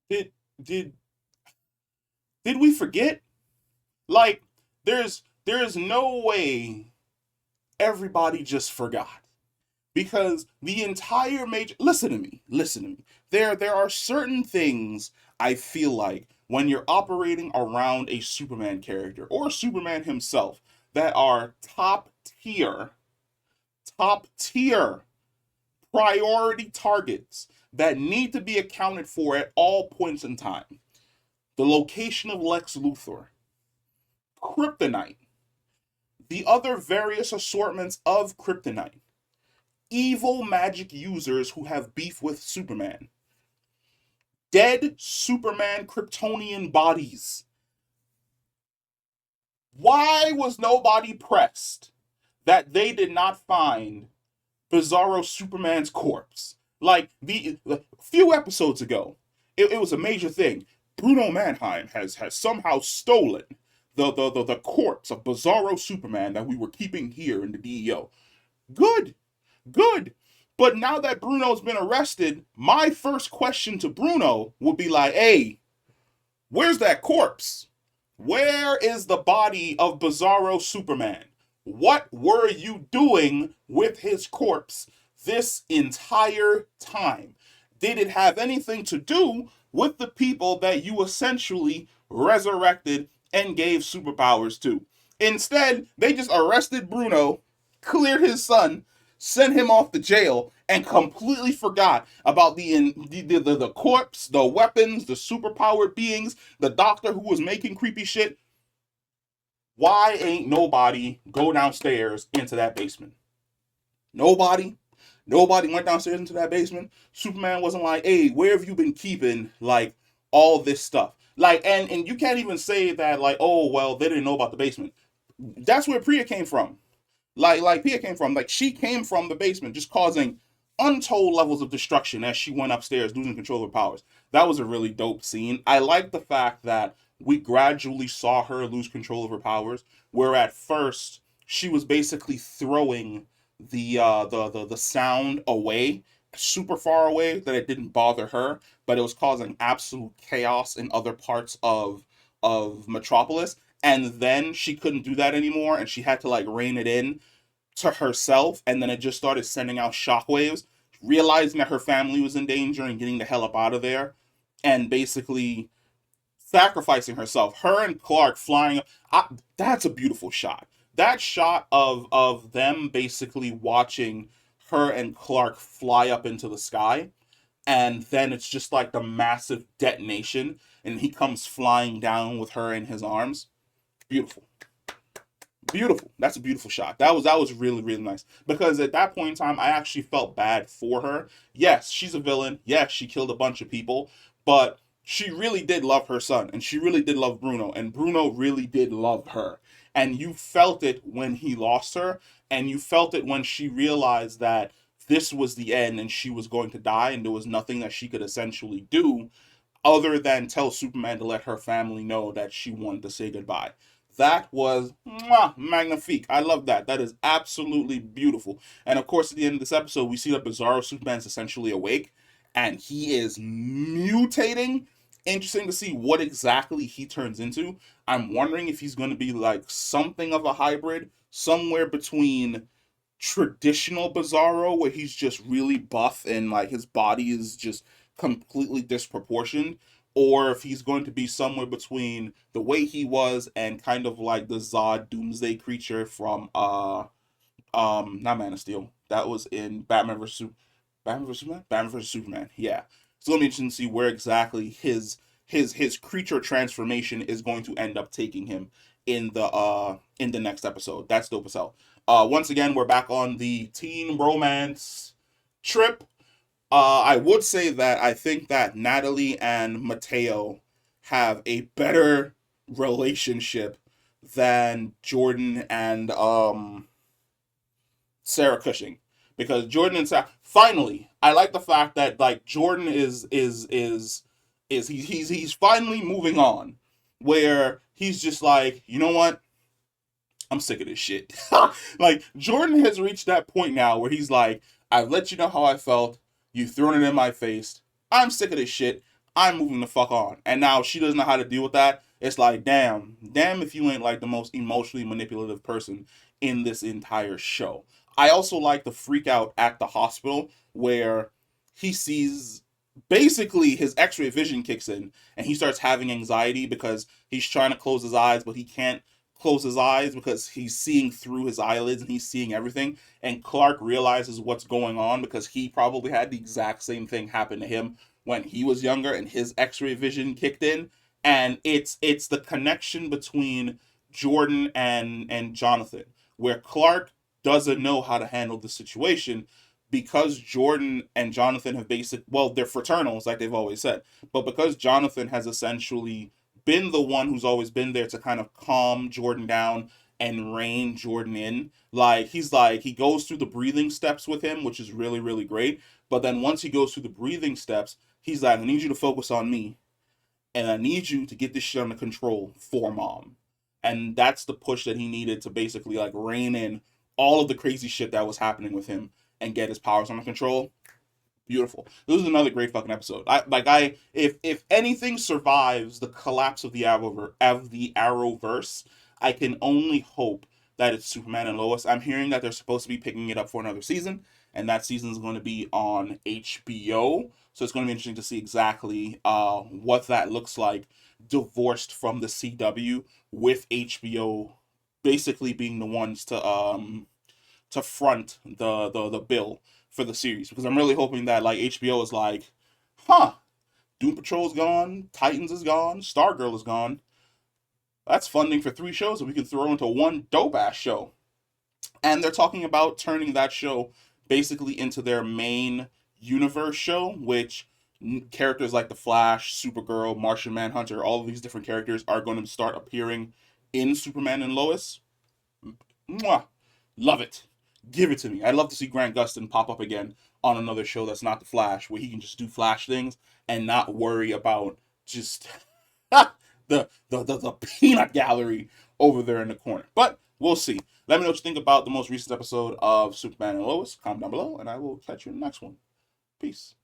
Did did did we forget? Like, there's no way everybody just forgot. Because the entire major listen to me. There are certain things I feel like when you're operating around a Superman character or Superman himself that are top tier priority targets that need to be accounted for at all points in time. The location of Lex Luthor, kryptonite, the other various assortments of kryptonite, evil magic users who have beef with Superman, dead Superman Kryptonian bodies. Why was nobody pressed that they did not find Bizzaro Superman's corpse? Like the few episodes ago, it was a major thing. Bruno Mannheim has somehow stolen the corpse of Bizzaro Superman that we were keeping here in the DEO. Good, good. But now that Bruno's been arrested, my first question to Bruno would be like, hey, where's that corpse? Where is the body of Bizzaro Superman? What were you doing with his corpse this entire time? Did it have anything to do with the people that you essentially resurrected and gave superpowers to? Instead, they just arrested Bruno, cleared his son, sent him off to jail, and completely forgot about the corpse, the weapons, the superpowered beings, the doctor who was making creepy shit. Why ain't nobody go downstairs into that basement? Nobody. Nobody went downstairs into that basement. Superman wasn't like, hey, where have you been keeping like all this stuff? Like, and you can't even say that like, oh well, they didn't know about the basement. That's where Priya came from. Like Pia came from. Like she came from the basement, just causing untold levels of destruction as she went upstairs, losing control of her powers. That was a really dope scene. I like the fact that we gradually saw her lose control of her powers, where at first she was basically throwing the sound away, super far away that it didn't bother her, but it was causing absolute chaos in other parts of Metropolis. And then she couldn't do that anymore, and she had to like rein it in to herself, and then it just started sending out shockwaves, realizing that her family was in danger and getting the hell up out of there, and basically sacrificing herself. Her and Clark flying. That's a beautiful shot. That shot of them basically watching her and Clark fly up into the sky, and then it's just like the massive detonation, and he comes flying down with her in his arms. Beautiful. Beautiful. That's a beautiful shot. That was really really nice because at that point in time I actually felt bad for her. Yes, she's a villain. Yes, she killed a bunch of people, but she really did love her son and she really did love Bruno and Bruno really did love her. And you felt it when he lost her and you felt it when she realized that this was the end and she was going to die and there was nothing that she could essentially do other than tell Superman to let her family know that she wanted to say goodbye. That was magnifique. I love that. That is absolutely beautiful. And of course, at the end of this episode, we see that Bizarro Superman's essentially awake and he is mutating. Interesting to see what exactly he turns into. I'm wondering if he's going to be like something of a hybrid, somewhere between traditional Bizarro, where he's just really buff and like his body is just completely disproportioned, or if he's going to be somewhere between the way he was and kind of like the Zod Doomsday creature from not Man of Steel. That was in Batman vs Superman. Batman vs Superman. Yeah. So let me interesting to see where exactly his creature transformation is going to end up taking him in the next episode. That's dope as hell. Once again, we're back on the teen romance trip. I would say that I think that Natalie and Mateo have a better relationship than Jordan and Sarah Cushing, because Jordan and Sarah finally. I like the fact that like Jordan is he's finally moving on, where he's just like, you know what, I'm sick of this shit. Like Jordan has reached that point now where he's like, I've let you know how I felt. You've thrown it in my face. I'm sick of this shit. I'm moving the fuck on. And now she doesn't know how to deal with that. It's like, damn if you ain't like the most emotionally manipulative person in this entire show. I also like the freak out at the hospital where he sees basically his x-ray vision kicks in and he starts having anxiety because he's trying to close his eyes but he can't close his eyes because he's seeing through his eyelids and he's seeing everything. And Clark realizes what's going on because he probably had the exact same thing happen to him when he was younger and his x-ray vision kicked in. And it's the connection between Jordan and Jonathan where Clark doesn't know how to handle the situation because Jordan and Jonathan have they're fraternals like they've always said, but because Jonathan has essentially been the one who's always been there to kind of calm Jordan down and rein Jordan in. He goes through the breathing steps with him, which is really, really great. But then once he goes through the breathing steps, he's like, I need you to focus on me. And I need you to get this shit under control for mom. And that's the push that he needed to basically like rein in all of the crazy shit that was happening with him and get his powers under control. Beautiful. This is another great fucking episode. If anything survives the collapse of the Arrowverse, I can only hope that it's Superman and Lois. I'm hearing that they're supposed to be picking it up for another season, and that season is going to be on HBO. So it's going to be interesting to see exactly what that looks like, divorced from the CW, with HBO basically being the ones to front the bill for the series, because I'm really hoping that like HBO is like, huh, Doom Patrol's gone, Titans is gone, Stargirl is gone. That's funding for 3 shows that we can throw into one dope ass show. And they're talking about turning that show basically into their main universe show, which characters like the Flash, Supergirl, Martian Manhunter, all of these different characters are going to start appearing in Superman and Lois. Mwah. Love it. Give it to me. I'd love to see Grant Gustin pop up again on another show that's not the Flash, where he can just do Flash things and not worry about just the peanut gallery over there in the corner. But we'll see. Let me know what you think about the most recent episode of Superman and Lois. Comment down below, and I will catch you in the next one. Peace.